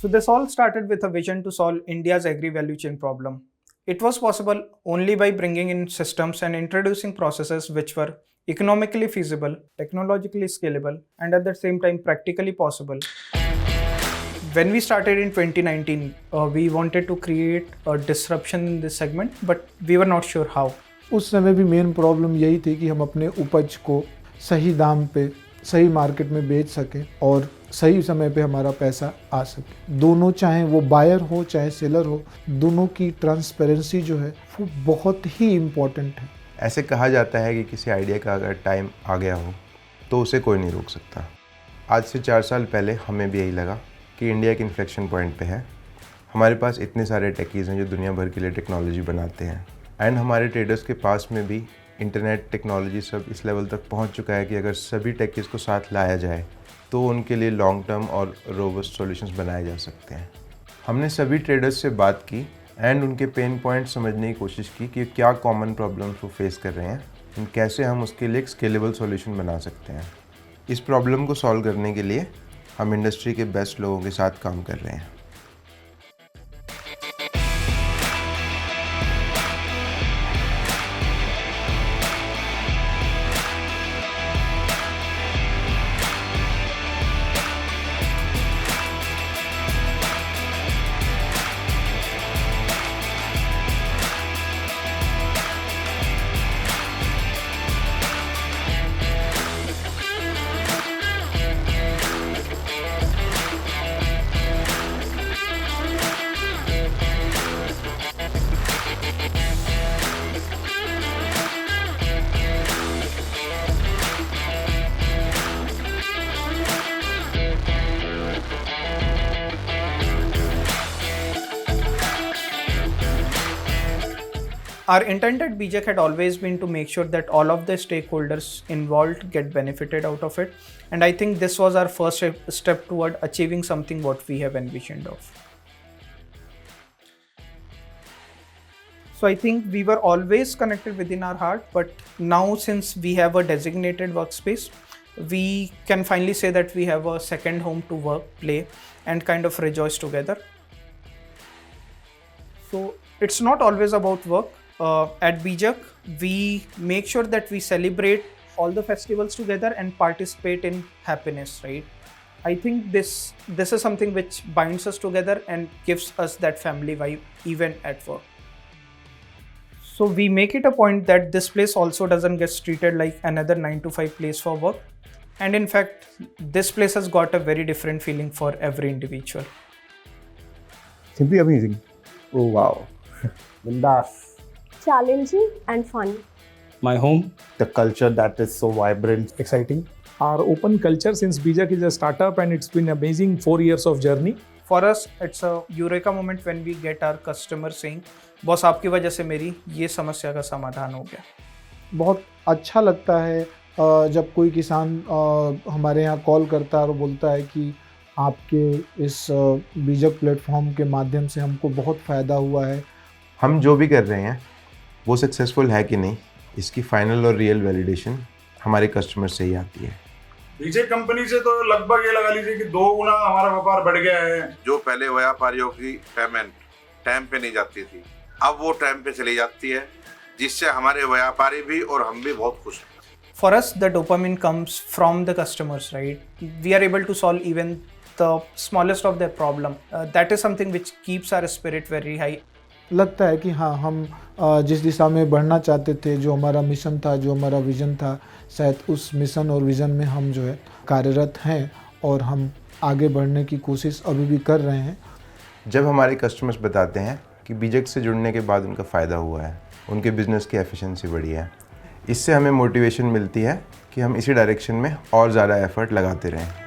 So this all started with a vision to solve India's agri value chain problem. It was possible only by bringing in systems and introducing processes which were economically feasible, technologically scalable, and at the same time practically possible. When we started in 2019, we wanted to create a disruption in this segment, but we were not sure how. उस समय भी main problem यही थी कि हम अपने उपज को सही दाम पे सही मार्केट में बेच सकें और सही समय पे हमारा पैसा आ सके। दोनों, चाहे वो बायर हो चाहे सेलर हो, दोनों की ट्रांसपेरेंसी जो है वो बहुत ही इम्पोर्टेंट है। ऐसे कहा जाता है कि किसी आइडिया का अगर टाइम आ गया हो तो उसे कोई नहीं रोक सकता। आज से 4 साल पहले हमें भी यही लगा कि इंडिया एक इन्फ्लेक्शन पॉइंट पे है। हमारे पास इतने सारे टेकीज़ हैं जो दुनिया भर के लिए टेक्नोलॉजी बनाते हैं, एंड हमारे ट्रेडर्स के पास में भी इंटरनेट टेक्नोलॉजी सब इस लेवल तक पहुंच चुका है कि अगर सभी टेकीज़ को साथ लाया जाए तो उनके लिए लॉन्ग टर्म और रोबस्ट सॉल्यूशंस बनाए जा सकते हैं। हमने सभी ट्रेडर्स से बात की एंड उनके पेन पॉइंट समझने की कोशिश की कि क्या कॉमन प्रॉब्लम्स वो फेस कर रहे हैं एंड कैसे हम उसके लिए एक स्केलेबल सॉल्यूशन बना सकते हैं। इस प्रॉब्लम को सॉल्व करने के लिए हम इंडस्ट्री के बेस्ट लोगों के साथ काम कर रहे हैं। Our intent at BJEC had always been to make sure that all of the stakeholders involved get benefited out of it. And I think this was our first step toward achieving something what we have envisioned of. So I think we were always connected within our heart, but now since we have a designated workspace, we can finally say that we have a second home to work, play, and kind of rejoice together. So it's not always about work. At BJEC, we make sure that we celebrate all the festivals together and participate in happiness, right? I think this is something which binds us together and gives us that family vibe even at work. So we make it a point that this place also doesn't get treated like another 9 to 5 place for work. And in fact, this place has got a very different feeling for every individual. Simply amazing. Oh wow. Bindas. Challenging and fun. My home. The culture that is so vibrant. Exciting. Our open culture, since BJEC is a startup and it's been amazing 4 years of journey. For us, it's a eureka moment when we get our customer saying, "Boss, आपकी वजह से मेरी ये समस्या का समाधान हो गया." बहुत अच्छा लगता है जब कोई किसान हमारे यहाँ कॉल करता है और बोलता है कि आपके इस बीजक प्लेटफॉर्म के माध्यम से हमको बहुत फ़ायदा हुआ है। हम जो भी कर रहे हैं वो सक्सेसफुल है कि नहीं, इसकी फाइनल और रियल वैलिडेशन हमारे कस्टमर से ही आती है। बीजेक कंपनी से तो लगभग ये लगा लीजिए कि 2 गुना हमारा व्यापार बढ़ गया है। जो पहले व्यापारियों की पेमेंट टाइम पे नहीं जाती थी, अब वो टाइम पे चली जाती है, जिससे हमारे व्यापारी भी और हम भी बहुत खुश हैं। For us, the dopamine comes from the customers, right? We are able to solve even the smallest of their problem. That is something which keeps our spirit very high. लगता है कि हाँ, हम जिस दिशा में बढ़ना चाहते थे, जो हमारा मिशन था, जो हमारा विज़न था, शायद उस मिशन और विज़न में हम जो है कार्यरत हैं और हम आगे बढ़ने की कोशिश अभी भी कर रहे हैं। जब हमारे कस्टमर्स बताते हैं कि बीजेक से जुड़ने के बाद उनका फ़ायदा हुआ है, उनके बिज़नेस की एफिशिएंसी बढ़ी है, इससे हमें मोटिवेशन मिलती है कि हम इसी डायरेक्शन में और ज़्यादा एफर्ट लगाते रहें।